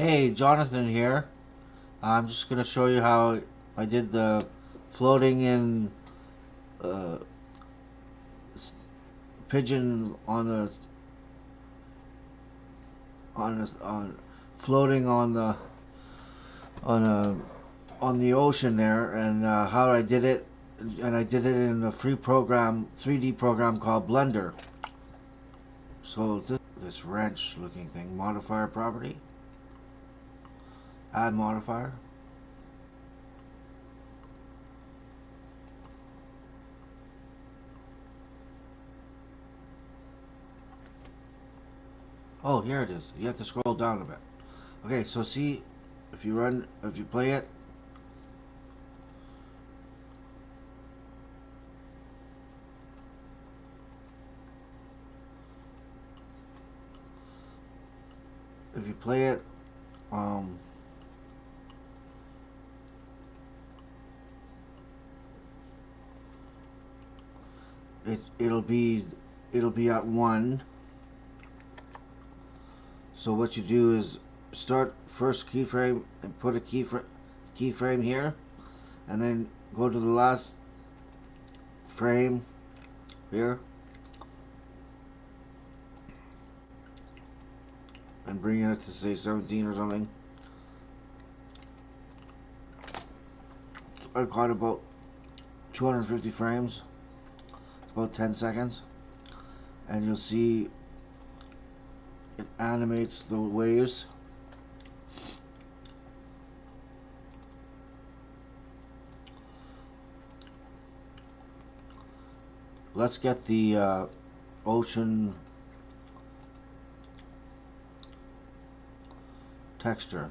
Hey, Jonathan here. I'm just gonna show you how I did the floating in uh, pigeon on floating on a on the ocean there, and how I did it. And I did it in a free program, 3D program called Blender. So this wrench looking thing, modifier property, add modifier. Oh, here it is. You have to scroll down a bit. Okay, so see, if you play it, if you play it, um, it'll be at 1. So what you do is start first keyframe and put a keyframe here, and then go to the last frame here and bring it to say 17 or something. I got about 250 frames, about 10 seconds, and you'll see it animates the waves. Let's get the ocean texture.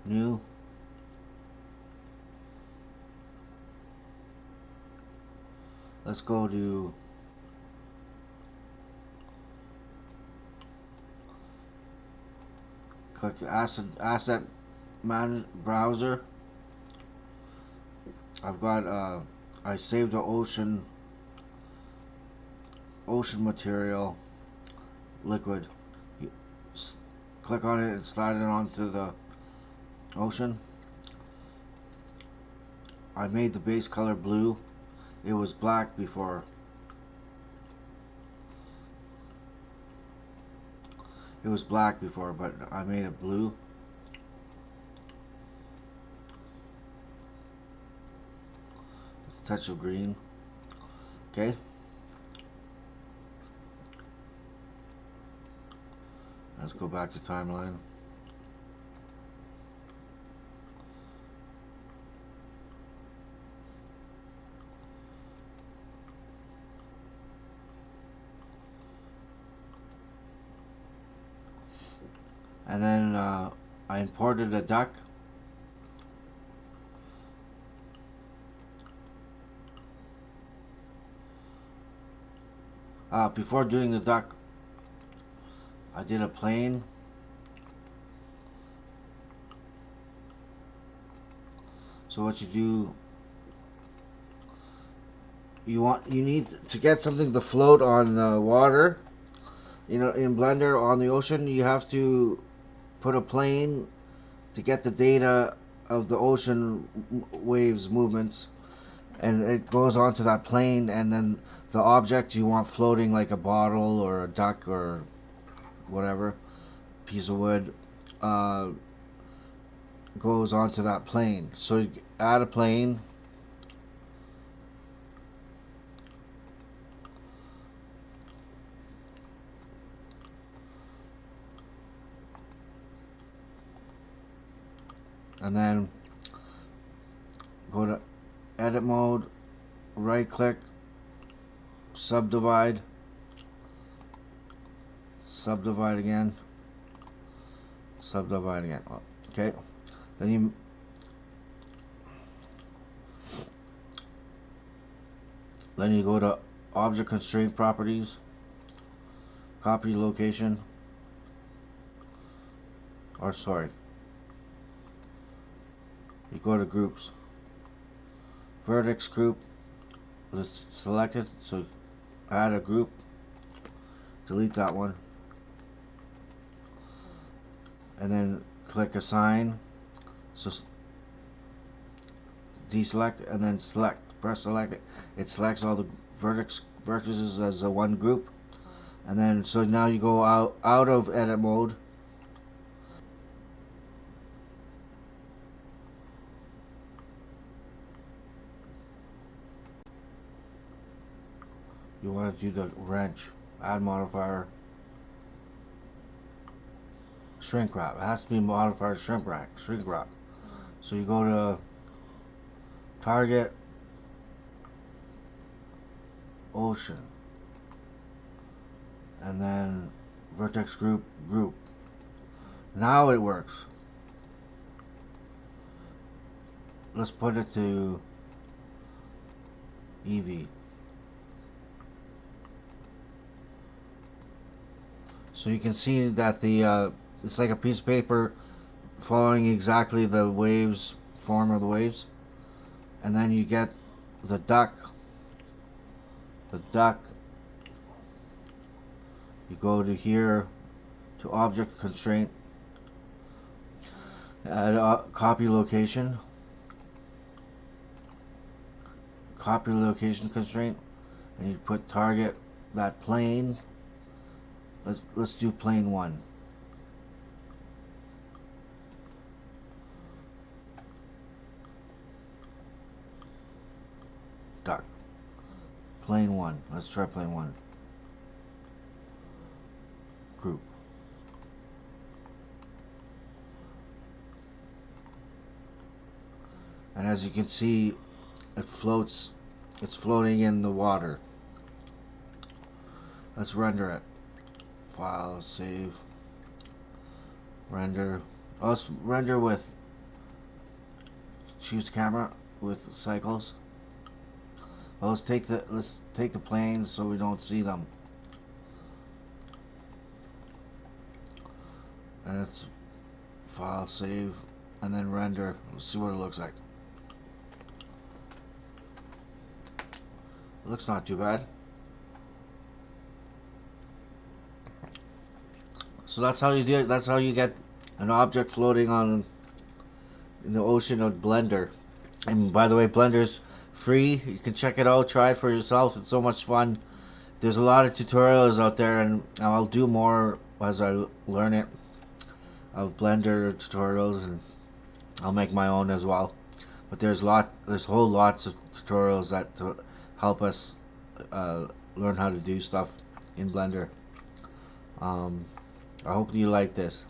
New. Let's go to click asset man browser. I've got I saved the ocean material liquid. You click on it and slide it onto the ocean. I made the base color blue. It was black before. It was black before, but I made it blue. With a touch of green. Okay. Let's go back to timeline. And then I imported a duck. Before doing the duck, I did a plane. So what you do, you need to get something to float on the water. You know, in Blender on the ocean, you have to put a plane to get the data of the ocean waves movements, and it goes onto that plane, and then the object you want floating, like a bottle or a duck or whatever piece of wood, uh, goes onto that plane. So you add a plane, and then go to edit mode, right click, subdivide, subdivide again, subdivide again. Okay, then you go to object constraint properties, copy location, or sorry, you go to groups, vertex group, let's select it, so add a group, delete that one, and then click assign. So deselect and then select. Press select. It selects all the vertices as a one group, and then so now you go out of edit mode. You want to do the wrench, add modifier, shrink wrap. It has to be modifier shrink wrap. So you go to target, ocean, and then vertex group. Now it works. Let's put it to EV. So you can see that the it's like a piece of paper following exactly the waves, form of the waves, and then you get the duck. The duck. You go to here to object constraint, add copy location constraint, and you put target that plane. Let's do plane 1. Duck. Plane 1. Let's try plane 1. Group. And as you can see, it floats. It's floating in the water. Let's render it. File, save, render. Let's render with, choose camera with cycles. Well, let's take the planes so we don't see them. And it's file, save, and then render. Let's see what it looks like. It looks not too bad. So that's how you do it. That's how you get an object floating on in the ocean of Blender. And by the way, Blender's free. You can check it out, try it for yourself. It's so much fun. There's a lot of tutorials out there, and I'll do more as I learn it of Blender tutorials, and I'll make my own as well. But there's whole lots of tutorials that help us learn how to do stuff in Blender. I hope you like this.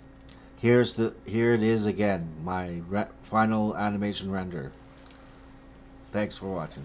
Here it is again, my final animation render. Thanks for watching.